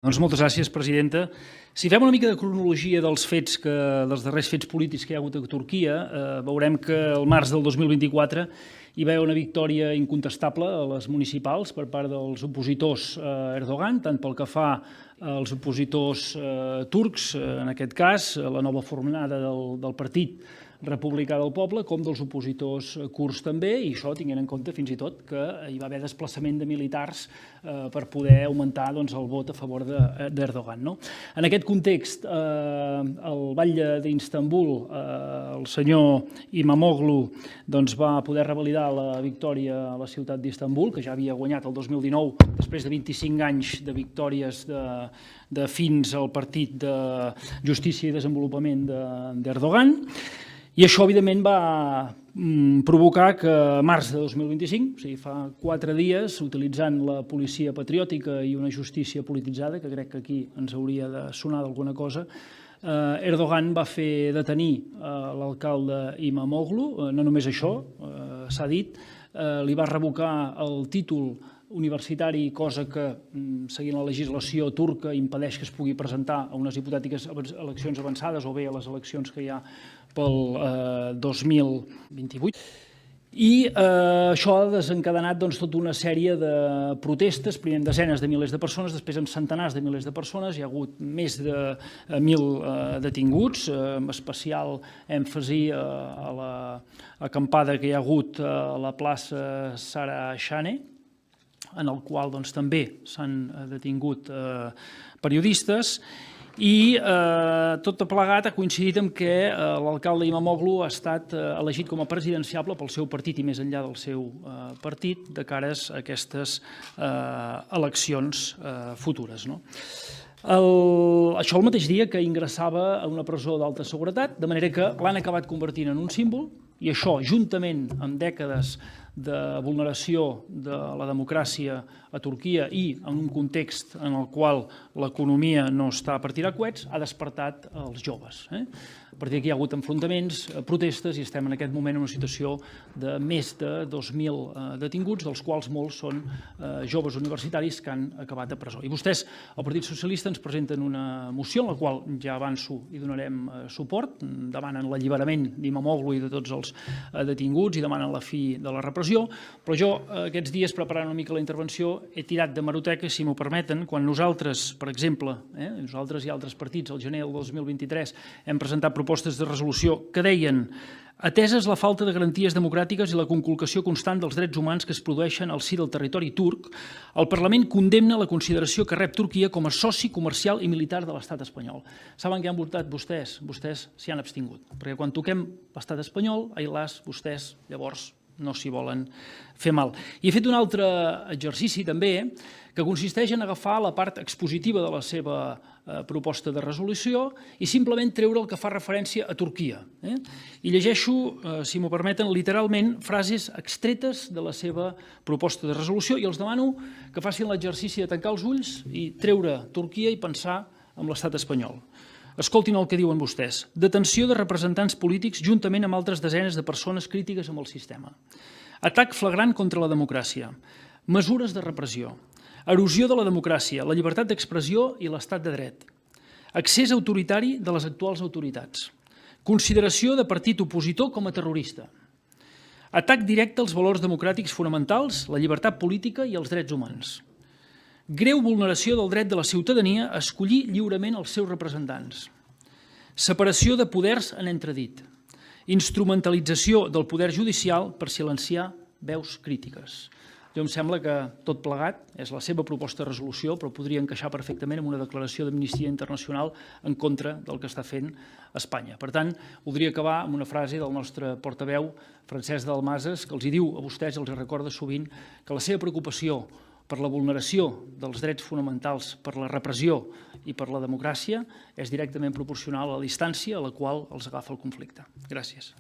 Doncs moltes gràcies, presidenta. Si fem una mica de cronologia dels darrers fets polítics que hi ha hagut a Turquia, veurem que al març del 2024 hi va haver una victòria incontestable a les municipals per part dels opositors a Erdogan, tant pel que fa als opositors turcs, en aquest cas, la nova fornada del Partit Republicà del Poble, com dels opositors kurds també, i això tenint en compte fins i tot que hi va haver desplaçament de militars per poder augmentar el vot a favor d'Erdogan. En aquest context, al Batlle d'Istanbul, el senyor Imamoglu va poder revalidar la victòria a la ciutat d'Istanbul, que ja havia guanyat el 2019, després de 25 anys de victòries de fins al Partit de Justícia i Desenvolupament d'Erdogan. I això, evidentment, va provocar que a març de 2025, o sigui, fa 4 dies, utilitzant la policia patriòtica i una justícia polititzada, que crec que aquí ens hauria de sonar d'alguna cosa, Erdogan va fer detenir l'alcalde Imamoglu. No només això, s'ha dit, li va revocar el títol universitari, cosa que, seguint la legislació turca, impedeix que es pugui presentar a unes hipotètiques eleccions avançades o bé a les eleccions que hi ha pel 2028. I això ha desencadenat tota una sèrie de protestes, primer amb desenes de milers de persones, després amb centenars de milers de persones. Hi ha hagut més de 1.000 detinguts, amb especial èmfasi a l'acampada que hi ha hagut a la plaça Sarakhane, en el qual també s'han detingut periodistes, i tot plegat ha coincidit amb que l'alcalde Imamoglu ha estat elegit com a presidenciable pel seu partit i més enllà del seu partit de cares a aquestes eleccions futures. Això el mateix dia que ingressava a una presó d'alta seguretat, de manera que l'han acabat convertint en un símbol, i això, juntament amb dècades de vulneració de la democràcia a Turquia i en un context en el qual l'economia no està per tirar coets, ha despertat els joves. A partir d'aquí hi ha hagut enfrontaments, protestes, i estem en aquest moment en una situació de més de 2.000 detinguts, dels quals molts són joves universitaris que han acabat a presó. I vostès, el Partit Socialista, ens presenten una moció en la qual ja avanço i donarem suport, demanen l'alliberament d'Imamoglu i de tots els detinguts i demanen la fi de la repressió, però jo aquests dies, preparant una mica la intervenció, he tirat d'hemeroteca, si m'ho permeten, quan nosaltres, per exemple, nosaltres i altres partits, al gener del 2023, hem presentat propostes de resolució que deien: ateses la falta de garanties democràtiques i la conculcació constant dels drets humans que es produeixen al si del territori turc, el Parlament condemna la consideració que rep Turquia com a soci comercial i militar de l'estat espanyol. Saben què han votat vostès? Vostès s'hi han abstingut, perquè quan toquem l'estat espanyol, ai las, vostès llavors no s'hi volen fer mal. I he fet un altre exercici també, que consisteix en agafar la part expositiva de la seva proposta de resolució i simplement treure el que fa referència a Turquia. I llegeixo, si m'ho permeten, literalment frases extretes de la seva proposta de resolució i els demano que facin l'exercici de tancar els ulls i treure Turquia i pensar en l'estat espanyol. Escoltin el que diuen vostès. Detenció de representants polítics juntament amb altres desenes de persones crítiques amb el sistema. Atac flagrant contra la democràcia. Mesures de repressió. Erosió de la democràcia, la llibertat d'expressió i l'estat de dret. Accés autoritari de les actuals autoritats. Consideració de partit opositor com a terrorista. Atac directe als valors democràtics fonamentals, la llibertat política i els drets humans. Greu vulneració del dret de la ciutadania a escollir lliurement els seus representants. Separació de poders en entredit. Instrumentalització del poder judicial per silenciar veus crítiques. Jo em sembla que tot plegat és la seva proposta de resolució, però podria encaixar perfectament en una declaració d'Amnistia Internacional en contra del que està fent Espanya. Per tant, voldria acabar amb una frase del nostre portaveu, Francesc Dalmases, que els diu a vostès, els recorda sovint, que la seva preocupació per la vulneració dels drets fonamentals, per la repressió i per la democràcia és directament proporcional a la distància a la qual els agafa el conflicte. Gràcies.